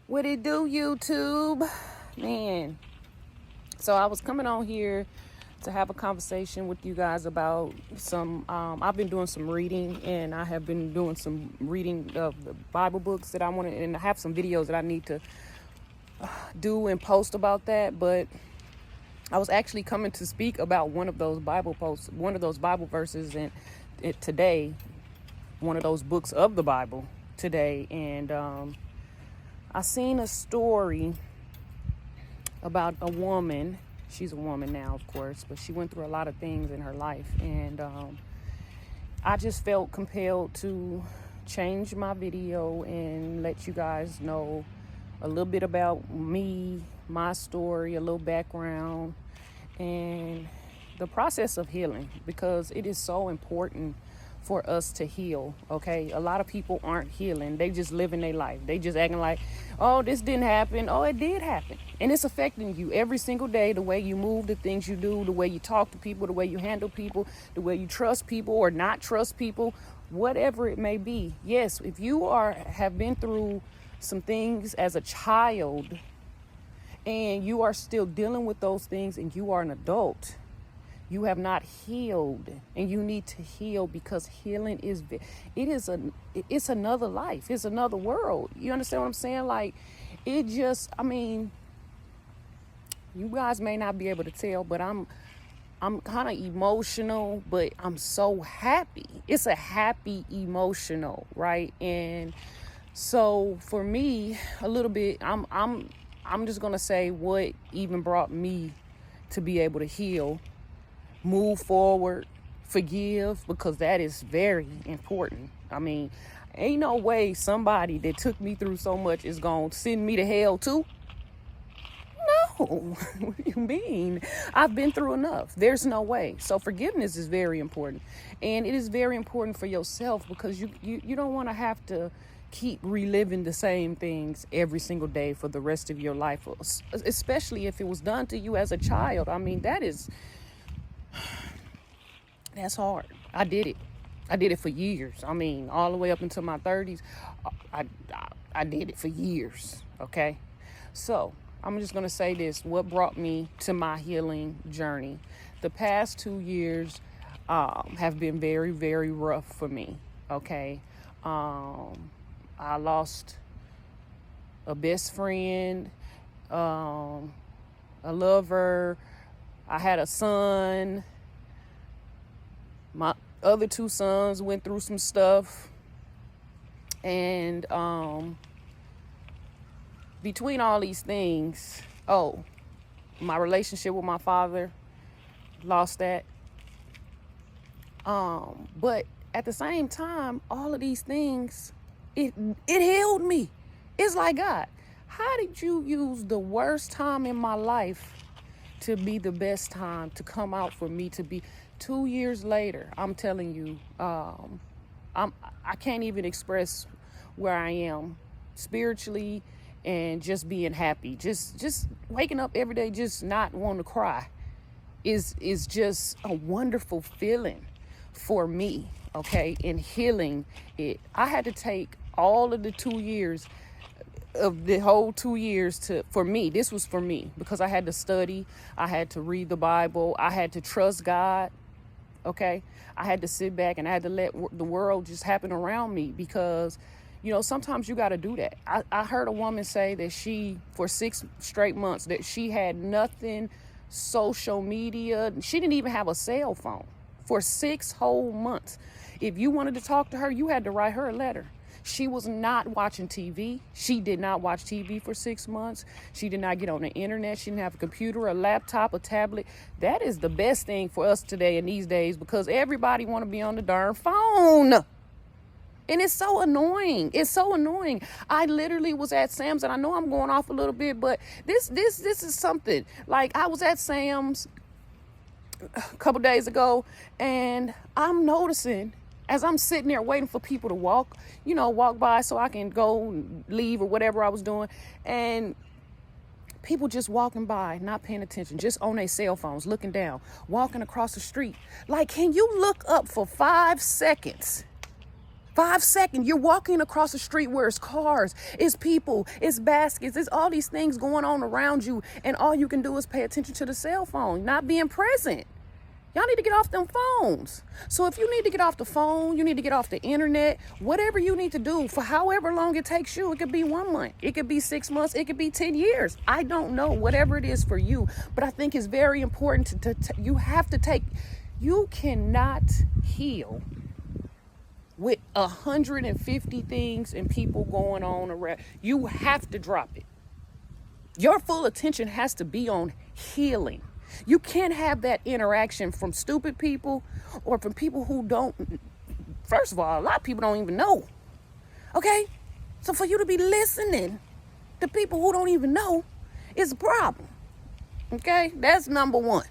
What it do, YouTube? Man. So I was coming on here to have a conversation with you guys about I've been doing some reading, and I have been doing some reading of the Bible books that I want to, and I have some videos that I need to do and post about that. But I was actually coming to speak about one of those Bible posts, one of those Bible verses, and today, one of those books of the Bible today. And I seen a story about a woman. She's a woman now, of course, but she went through a lot of things in her life. And I just felt compelled to change my video and let you guys know a little bit about me, my story, a little background, and the process of healing, because it is so important for us to heal. Okay, a lot of people aren't healing. They just living their life. They just acting like, oh, this didn't happen. Oh, it did happen, and it's affecting you every single day. The way you move, the things you do, the way you talk to people, the way you handle people, the way you trust people or not trust people, whatever it may be. Yes, if you have been through some things as a child and you are still dealing with those things and you are an adult, you have not healed, and you need to heal, because healing it's another life. It's another world. You understand what I'm saying? Like, you guys may not be able to tell, but I'm kind of emotional, but I'm so happy. It's a happy emotional, right? And so for me, a little bit, I'm just gonna say what even brought me to be able to heal, move forward, forgive, because that is very important. I mean, ain't no way somebody that took me through so much is gonna send me to hell too. No. What do you mean? I've been through enough. There's no way. So forgiveness is very important, and it is very important for yourself, because you don't want to have to keep reliving the same things every single day for the rest of your life, especially if it was done to you as a child. I mean, that's hard. I did it for years. I mean, all the way up until my 30s. I did it for years. Okay. So I'm just going to say this. What brought me to my healing journey? The past 2 years have been very, very rough for me. Okay. I lost a best friend, a lover. I had a son. My other two sons went through some stuff. And between all these things, my relationship with my father, lost that. But at the same time, all of these things, it healed me. It's like, God, how did you use the worst time in my life to be the best time, to come out for me, to be 2 years later? I'm telling you, I can't even express where I am spiritually, and just being happy, just waking up every day, just not wanting to cry is just a wonderful feeling for me. Okay. And healing it, I had to take all of the 2 years of the whole 2 years for me. This was for me, because I had to study. I had to read the Bible. I had to trust God. Okay. I had to sit back, and I had to let the world just happen around me, because, sometimes you got to do that. I heard a woman say that for 6 straight months, that she had nothing, social media. She didn't even have a cell phone for 6 whole months. If you wanted to talk to her, you had to write her a letter. She was not watching TV. She did not watch TV for 6 months. She did not get on the internet. She didn't have a computer, a laptop, a tablet. That is the best thing for us today in these days, because everybody want to be on the darn phone. And it's so annoying. It's so annoying. I literally was at Sam's, and I know I'm going off a little bit, but this is something. Like, I was at Sam's a couple days ago, and I'm noticing, as I'm sitting there waiting for people to walk by so I can go and leave or whatever I was doing, and people just walking by, not paying attention, just on their cell phones, looking down, walking across the street. Like, can you look up for 5 seconds 5 seconds, you're walking across the street where it's cars, it's people, it's baskets, it's all these things going on around you, and all you can do is pay attention to the cell phone, not being present. Y'all need to get off them phones. So if you need to get off the phone, you need to get off the internet, whatever you need to do for however long it takes you. It could be 1 month, it could be 6 months, it could be 10 years. I don't know, whatever it is for you. But I think it's very important you cannot heal with 150 things and people going on around. You have to drop it. Your full attention has to be on healing. You can't have that interaction from stupid people or from people who don't. First of all, a lot of people don't even know. Okay? So for you to be listening to people who don't even know is a problem. Okay? That's number one.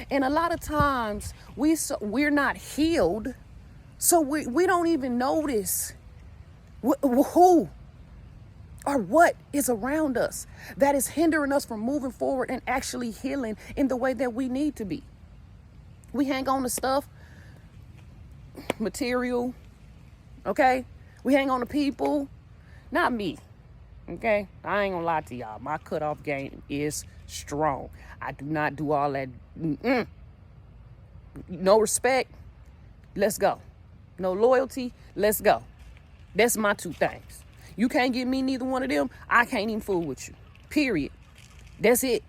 And a lot of times we're not healed, so we don't even notice who or what is around us that is hindering us from moving forward and actually healing in the way that we need to be. We hang on to stuff, material, okay? We hang on to people, not me, okay? I ain't gonna lie to y'all. My cutoff game is strong. I do not do all that. No respect, let's go. No loyalty, let's go. That's my two things. You can't get me neither one of them. I can't even fool with you. Period. That's it.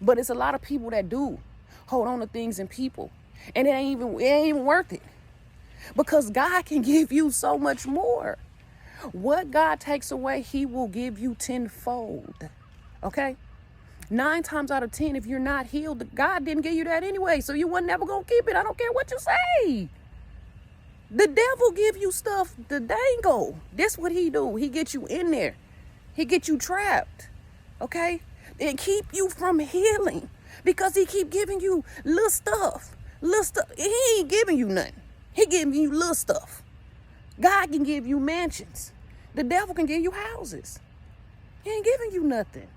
But it's a lot of people that do hold on to things and people. And it ain't even worth it. Because God can give you so much more. What God takes away, he will give you tenfold. Okay? 9 times out of 10, if you're not healed, God didn't give you that anyway. So you weren't never going to keep it. I don't care what you say. The devil give you stuff, the dangle. This what he do. He get you in there. He get you trapped. Okay? And keep you from healing. Because he keep giving you little stuff. Little stuff. He ain't giving you nothing. He giving you little stuff. God can give you mansions. The devil can give you houses. He ain't giving you nothing.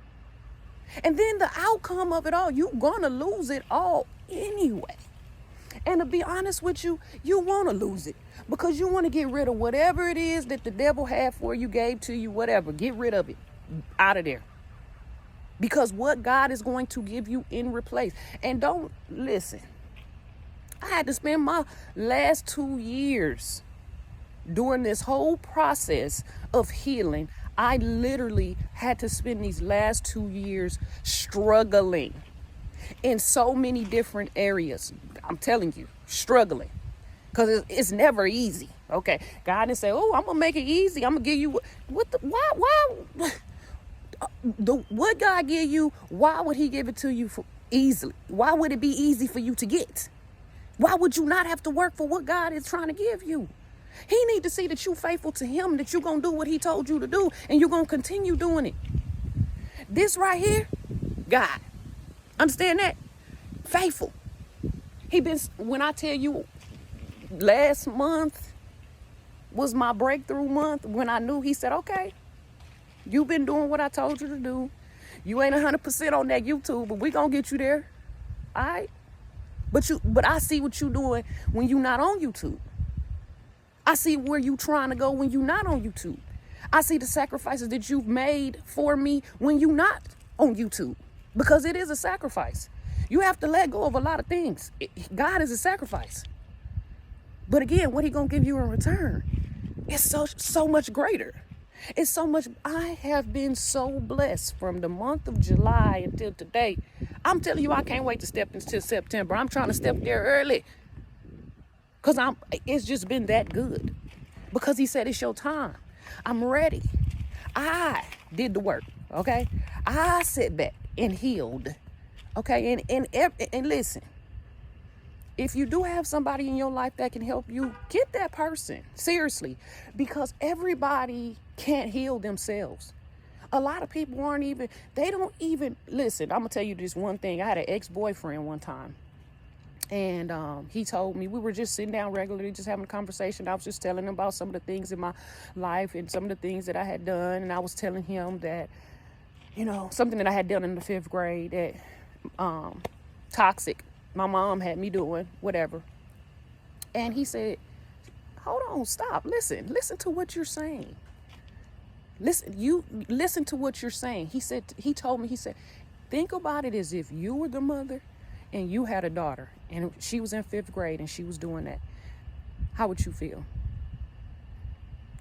And then the outcome of it all, you're gonna lose it all anyway. And to be honest with you, you want to lose it because you want to get rid of whatever it is that the devil had for you, gave to you, whatever. Get rid of it. Out of there. Because what God is going to give you in replace. And don't listen. I had to spend my last 2 years during this whole process of healing. I literally had to spend these last 2 years struggling in so many different areas. I'm telling you, struggling. Because it's never easy. Okay. God didn't say, oh, I'm going to make it easy. I'm going to give you what God give you, why would he give it to you for easily? Why would it be easy for you to get? Why would you not have to work for what God is trying to give you? He need to see that you're faithful to him, that you're going to do what he told you to do, and you're going to continue doing it. This right here, God. Understand that? Faithful. When I tell you last month was my breakthrough month, when I knew, he said, okay, you've been doing what I told you to do. You ain't 100% on that YouTube, but we going to get you there. All right? But I see what you doing when you not on YouTube. I see where you trying to go when you not on YouTube. I see the sacrifices that you've made for me when you not on YouTube. Because it is a sacrifice. You have to let go of a lot of things. God is a sacrifice. But again, what he gonna give you in return is so much greater. It's so much. I have been so blessed from the month of July until today. I'm telling you, I can't wait to step into September. I'm trying to step there early. Because it's just been that good. Because he said it's your time. I'm ready. I did the work. Okay? I sat back and healed. Okay? And listen. If you do have somebody in your life that can help you, get that person. Seriously. Because everybody can't heal themselves. A lot of people they don't even, listen, I'm going to tell you this one thing. I had an ex-boyfriend one time. And he told me, we were just sitting down regularly, just having a conversation. I was just telling him about some of the things in my life and some of the things that I had done. And I was telling him that, something that I had done in the 5th grade that toxic. My mom had me doing whatever. And he said, hold on, stop. Listen to what you're saying. Listen to what you're saying. He told me, think about it as if you were the mother and you had a daughter and she was in 5th grade and she was doing that. How would you feel?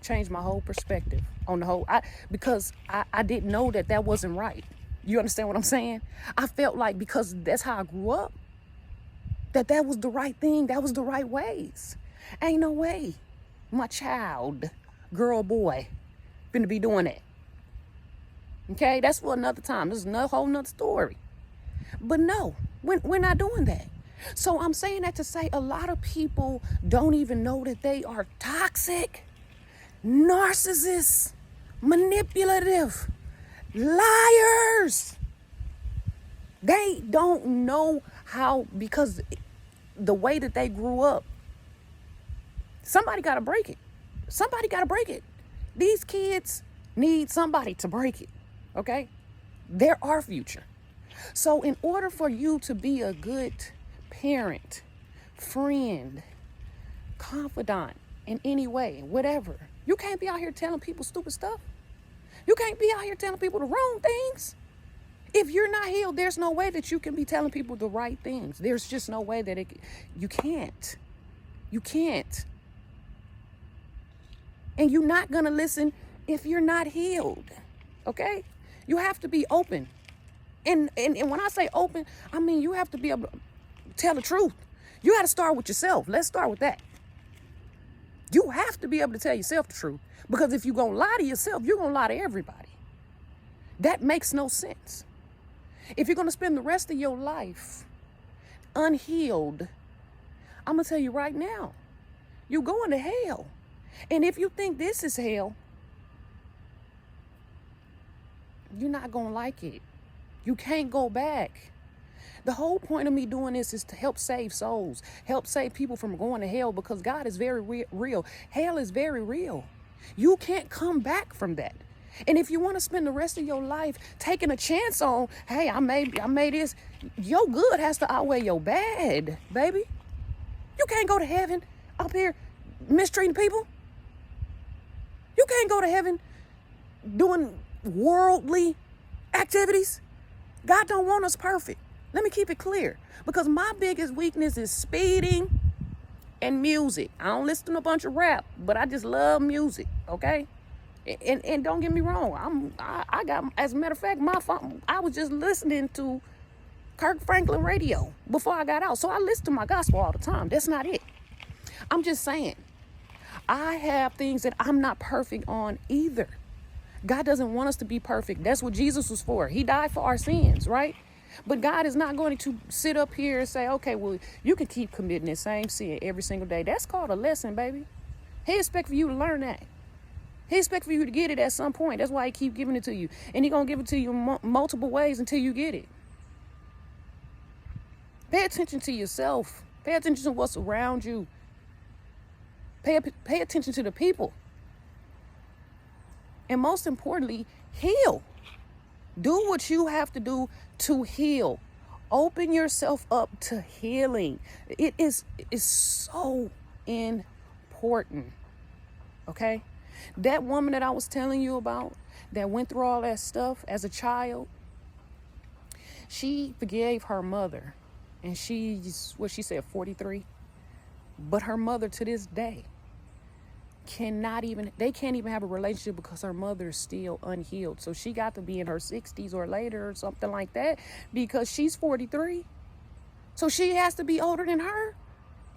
Changed my whole perspective on the whole, because I didn't know that wasn't right. You understand what I'm saying? I felt like because that's how I grew up, that was the right thing. That was the right ways. Ain't no way my child, girl, boy, finna be doing that. Okay, that's for another time. This is a whole nother story. But no, we're not doing that. So I'm saying that to say a lot of people don't even know that they are toxic, narcissists, manipulative, liars. They don't know how, because the way that they grew up, somebody got to break it. Somebody got to break it. These kids need somebody to break it, okay? They're our future. So in order for you to be a good parent, friend, confidant in any way, whatever, you can't be out here telling people stupid stuff. You can't be out here telling people the wrong things. If you're not healed, there's no way that you can be telling people the right things. There's just no way that you can't. You can't. And you're not going to listen if you're not healed, okay? You have to be open. And when I say open, I mean you have to be able to tell the truth. You got to start with yourself. Let's start with that. You have to be able to tell yourself the truth. Because if you're going to lie to yourself, you're going to lie to everybody. That makes no sense. If you're going to spend the rest of your life unhealed, I'm going to tell you right now, you're going to hell. And if you think this is hell, you're not going to like it. You can't go back. The whole point of me doing this is to help save souls, help save people from going to hell, because God is very real. Hell is very real. You can't come back from that. And if you want to spend the rest of your life taking a chance on, hey, I made this, your good has to outweigh your bad, baby. You can't go to heaven up here mistreating people. You can't go to heaven doing worldly activities. God don't want us perfect. Let me keep it clear, because my biggest weakness is speeding and music. I don't listen to a bunch of rap, but I just love music, okay? And don't get me wrong, I got, as a matter of fact, my phone, I was just listening to Kirk Franklin radio before I got out. So I listen to my gospel all the time. That's not it. I'm just saying, I have things that I'm not perfect on either. God doesn't want us to be perfect. That's what Jesus was for. He died for our sins, right? But God is not going to sit up here and say, okay, well, you can keep committing the same sin every single day. That's called a lesson, baby. He expects for you to learn that. He expects for you to get it at some point. That's why he keep giving it to you. And he's going to give it to you multiple ways until you get it. Pay attention to yourself. Pay attention to what's around you. Pay attention to the people. And most importantly, heal. Do what you have to do to heal. Open yourself up to healing. It is so important. Okay? That woman that I was telling you about that went through all that stuff as a child, she forgave her mother. And she's, what she said, 43. But her mother to this day they can't even have a relationship because her mother is still unhealed. So she got to be in her 60s or later or something like that, because she's 43. So she has to be older than her.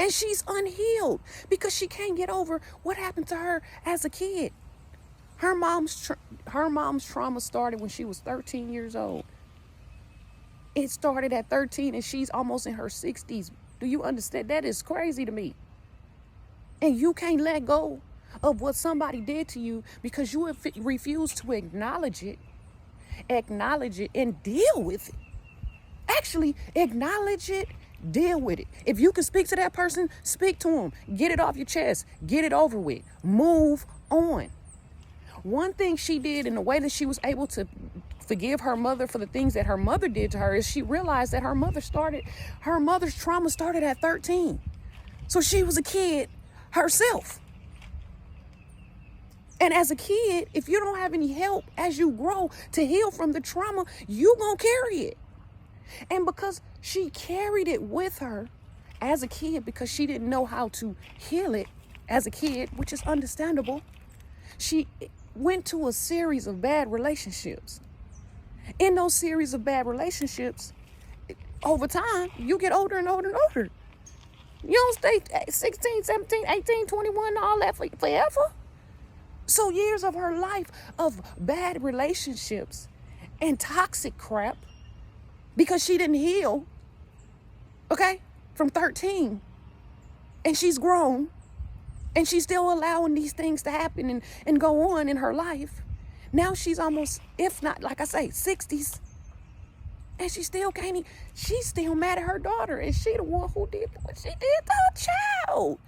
And she's unhealed because she can't get over what happened to her as a kid. Her mom's trauma started when she was 13 years old. It started at 13 and she's almost in her 60s. Do you understand? That is crazy to me. And you can't let go of what somebody did to you because you refuse to acknowledge it, and deal with it. Actually, acknowledge it, deal with it. If you can speak to that person, speak to them. Get it off your chest. Get it over with. Move on. One thing she did in the way that she was able to forgive her mother for the things that her mother did to her is she realized that her mother's trauma started at 13. So she was a kid herself. And as a kid, if you don't have any help as you grow to heal from the trauma, you gonna carry it. And because she carried it with her as a kid, because she didn't know how to heal it as a kid, which is understandable, she went to a series of bad relationships. In those series of bad relationships, over time, you get older and older and older. You don't stay 16, 17, 18, 21, all that forever. So years of her life of bad relationships and toxic crap, because she didn't heal, okay, from 13. And she's grown, and she's still allowing these things to happen and go on in her life. Now she's almost, if not, like I say, 60s. And she still can't, she's still mad at her daughter. And she the one who did what she did to her child.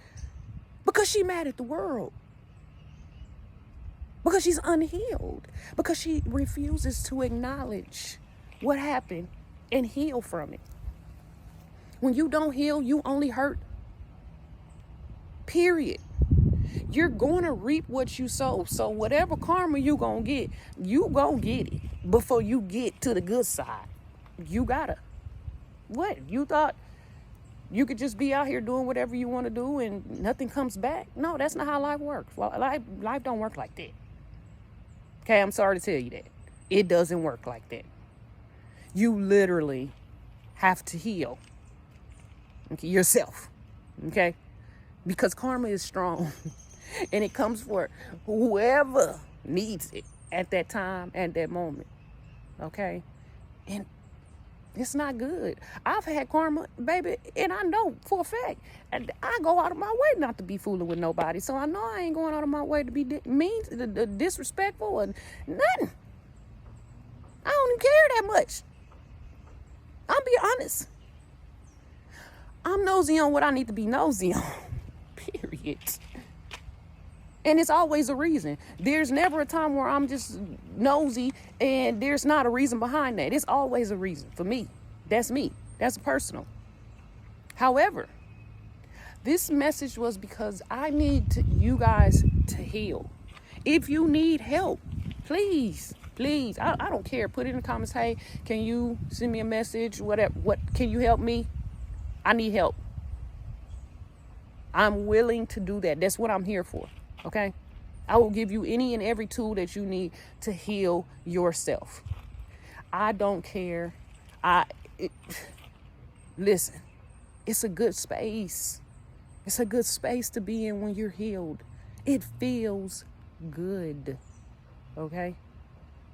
Because she mad at the world. Because she's unhealed. Because she refuses to acknowledge what happened and heal from it. When you don't heal, you only hurt. Period. You're going to reap what you sow. So whatever karma you going to get, you going to get it before you get to the good side. You gotta. What? You thought you could just be out here doing whatever you want to do and nothing comes back? No, that's not how life works. Well, life don't work like that. Okay, I'm sorry to tell you that. It doesn't work like that. You literally have to heal, okay, yourself. Okay? Because karma is strong. And it comes for whoever needs it at that time, at that moment. Okay? And it's not good. I've had karma, baby, and I know for a fact. And I go out of my way not to be fooling with nobody. So I know I ain't going out of my way to be mean, disrespectful, or nothing. I don't even care that much. I'll be honest. I'm nosy on what I need to be nosy on. Period. And it's always a reason. There's never a time where I'm just nosy and there's not a reason behind that. It's always a reason for me. That's me. That's personal. However, this message was because I need you guys to heal. If you need help, please, I don't care. Put it in the comments. Hey, can you send me a message? Whatever. What can you help me? I need help. I'm willing to do that. That's what I'm here for. Okay? I will give you any and every tool that you need to heal yourself. I don't care. Listen, it's a good space. It's a good space to be in when you're healed. It feels good. Okay?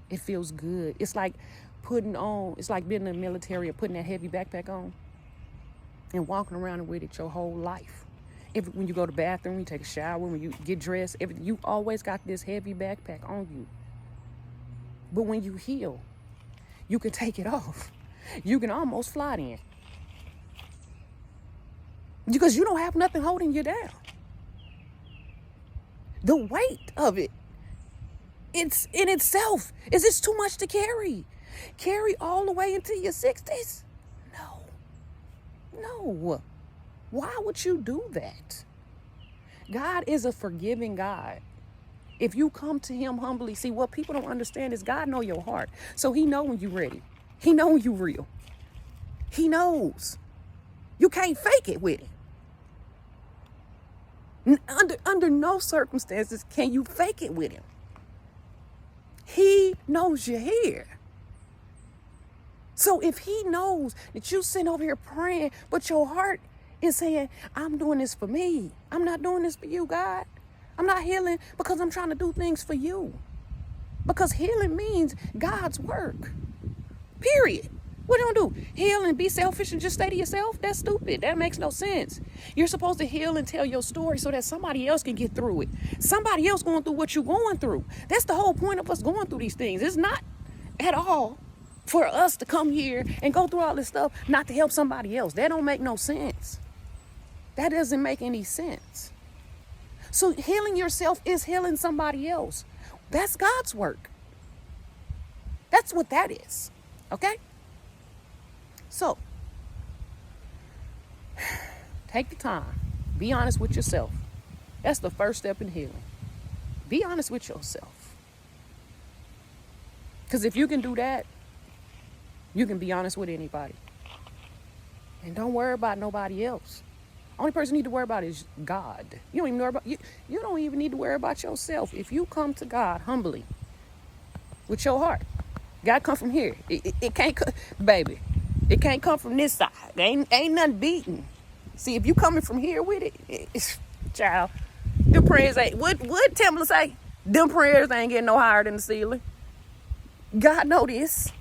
It feels good. It's like it's like being in the military or putting that heavy backpack on and walking around with it your whole life. When you go to the bathroom, you take a shower, when you get dressed, you always got this heavy backpack on you. But when you heal, you can take it off. You can almost fly in. Because you don't have nothing holding you down. The weight of it, it's in itself, is this too much to carry? Carry all the way into your 60s? No. Why would you do that? God is a forgiving God. If you come to him humbly, see, what people don't understand is God know your heart. So he know when you're ready. He know when you're real. He knows. You can't fake it with him. Under no circumstances can you fake it with him. He knows you're here. So if he knows that you sitting over here praying, but your heart is saying, I'm doing this for me. I'm not doing this for you, God. I'm not healing because I'm trying to do things for you. Because healing means God's work. Period. What you gonna do? Heal and be selfish and just stay to yourself? That's stupid. That makes no sense. You're supposed to heal and tell your story so that somebody else can get through it. Somebody else going through what you're going through. That's the whole point of us going through these things. It's not at all for us to come here and go through all this stuff not to help somebody else. That don't make no sense. That doesn't make any sense. So healing yourself is healing somebody else. That's God's work. That's what that is. Okay? So, take the time. Be honest with yourself. That's the first step in healing. Be honest with yourself. Because if you can do that, you can be honest with anybody. And don't worry about nobody else. Only person you need to worry about is God. You don't even know about you don't even need to worry about yourself. If you come to God humbly with your heart, God come from here. It can't come, baby. It can't come from this side. Ain't nothing beating. See, if you coming from here with it, child, them prayers ain't. What Timberland say? Them prayers ain't getting no higher than the ceiling. God know this,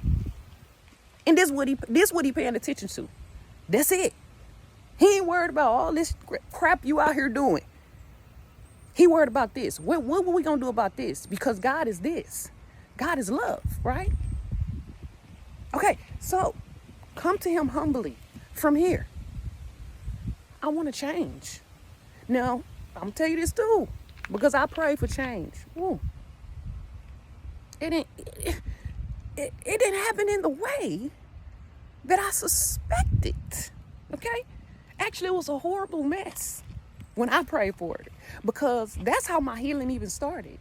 and this what he paying attention to. That's it. He ain't worried about all this crap you out here doing. He worried about this. What were we gonna do about this? Because God is this. God is love, right? Okay, so come to him humbly from here. I want to change. Now, I'm gonna tell you this too, because I pray for change. Ooh. It didn't happen in the way that I suspected. Okay? Actually, it was a horrible mess when I prayed for it, because that's how my healing even started.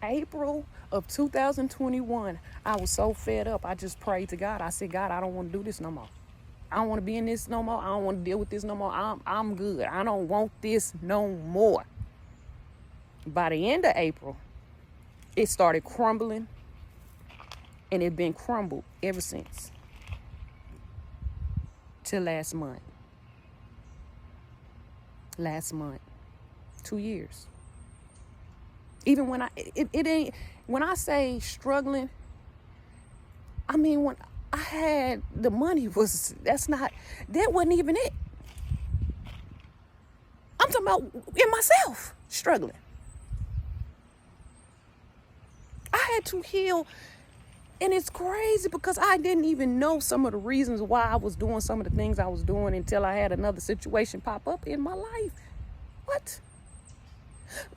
April of 2021, I was so fed up. I just prayed to God. I said, God, I don't want to do this no more. I don't want to be in this no more. I don't want to deal with this no more. I'm good. I don't want this no more. By the end of April, it started crumbling, and it's been crumbled ever since. Till last month. Last month. 2 years. Even when it ain't, when I say struggling, I mean, when I had the money that wasn't even it. I'm talking about in myself, struggling. I had to heal, and it's crazy because I didn't even know some of the reasons why I was doing some of the things I was doing until I had another situation pop up in my life. What?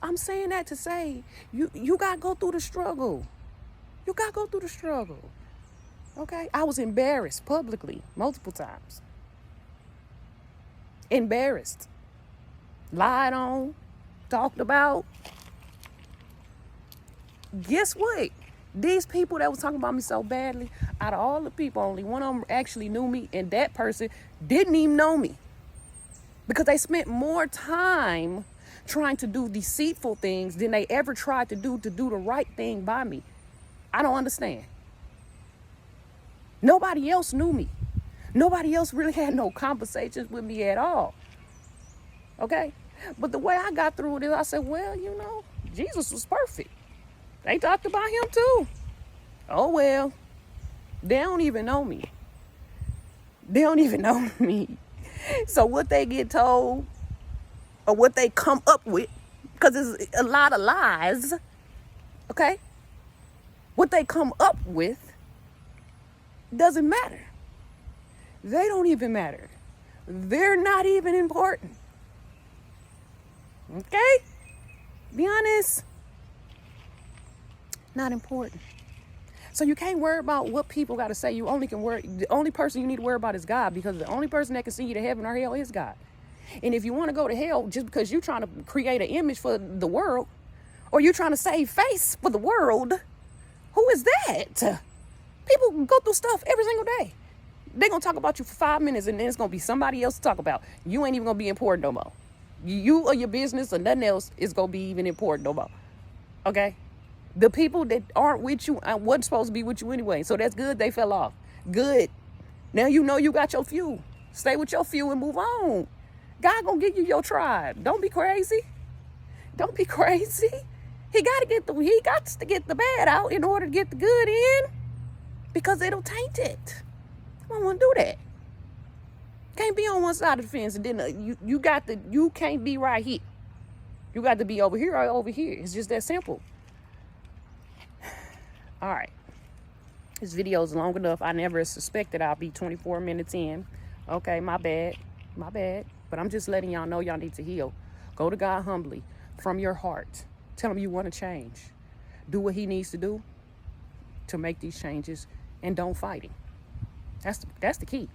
I'm saying that to say you got to go through the struggle. You got to go through the struggle. Okay? I was embarrassed publicly multiple times. Embarrassed. Lied on. Talked about. Guess what? These people that was talking about me so badly, out of all the people, only one of them actually knew me, and that person didn't even know me. Because they spent more time trying to do deceitful things than they ever tried to do the right thing by me. I don't understand. Nobody else knew me. Nobody else really had no conversations with me at all. Okay? But the way I got through it is I said, well, Jesus was perfect. They talked about him too. Oh, well, they don't even know me. They don't even know me. So what they get told or what they come up with, because it's a lot of lies, okay? What they come up with doesn't matter. They don't even matter. They're not even important. Okay? Be honest. Not important. So you can't worry about what people got to say. The only person you need to worry about is God, because the only person that can send you to heaven or hell is God. And if you want to go to hell just because you're trying to create an image for the world, or you're trying to save face for the world, who is that? People go through stuff every single day. They're going to talk about you for 5 minutes, and then it's going to be somebody else to talk about. You ain't even going to be important no more. You or your business or nothing else is going to be even important no more. Okay? The people that aren't with you wasn't supposed to be with you anyway. So that's good they fell off. Good. Now you know you got your few. Stay with your few and move on. God gonna give you your tribe. Don't be crazy. Don't be crazy. He got to get the bad out in order to get the good in, because it'll taint it. I don't want to do that. Can't be on one side of the fence and then you can't be right here. You got to be over here or over here. It's just that simple. All right. This video is long enough. I never suspected I'll be 24 minutes in. Okay, my bad. But I'm just letting y'all know y'all need to heal. Go to God humbly from your heart. Tell him you want to change. Do what he needs to do to make these changes, and don't fight him. That's the key.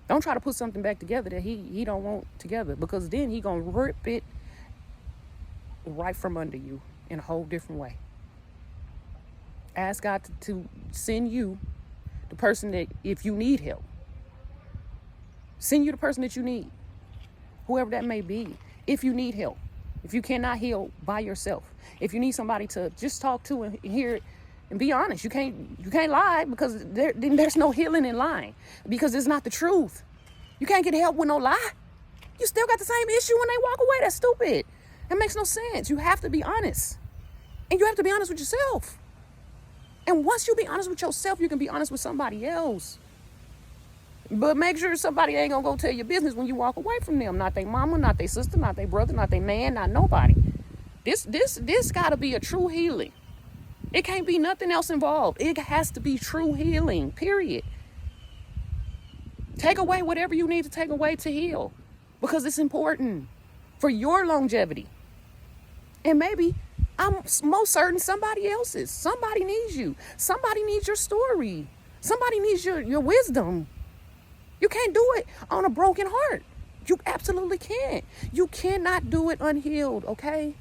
Don't try to put something back together that he don't want together, because then he gonna rip it right from under you in a whole different way. Ask God to send you the person that, if you need help, send you the person that you need, whoever that may be. If you need help, if you cannot heal by yourself, if you need somebody to just talk to and hear it and be honest, you can't lie, because there's no healing in lying, because it's not the truth. You can't get help with no lie. You still got the same issue when they walk away. That's stupid. That makes no sense. You have to be honest, and you have to be honest with yourself. And once you be honest with yourself, you can be honest with somebody else. But make sure somebody ain't gonna go tell your business when you walk away from them. Not their mama, not their sister, not their brother, not their man, not nobody. This gotta be a true healing. It can't be nothing else involved. It has to be true healing, period. Take away whatever you need to take away to heal, because it's important for your longevity. And maybe I'm most certain somebody else's. Somebody needs you. Somebody needs your story. Somebody needs your wisdom. You can't do it on a broken heart. You absolutely can't. You cannot do it unhealed, okay?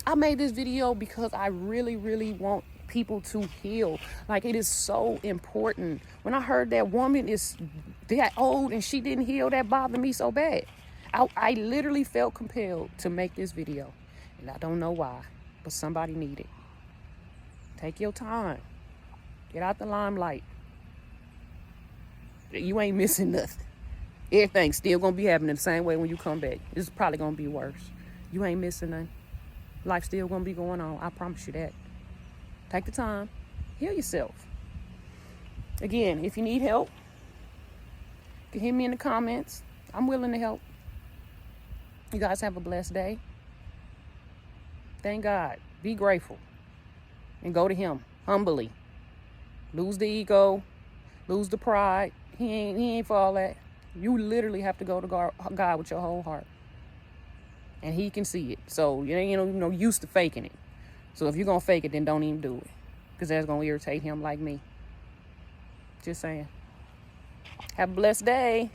I made this video because I really, really want people to heal. Like, it is so important. When I heard that woman is that old and she didn't heal, that bothered me so bad. I literally felt compelled to make this video. And I don't know why, but somebody needed it. Take your time. Get out the limelight. You ain't missing nothing. Everything's still going to be happening the same way when you come back. It's probably going to be worse. You ain't missing nothing. Life's still going to be going on. I promise you that. Take the time. Heal yourself. Again, if you need help, you can hit me in the comments. I'm willing to help. You guys have a blessed day. Thank God. Be grateful. And go to Him humbly. Lose the ego. Lose the pride. He ain't for all that. You literally have to go to God with your whole heart. And He can see it. So you ain't no used to faking it. So if you're going to fake it, then don't even do it. Because that's going to irritate Him like me. Just saying. Have a blessed day.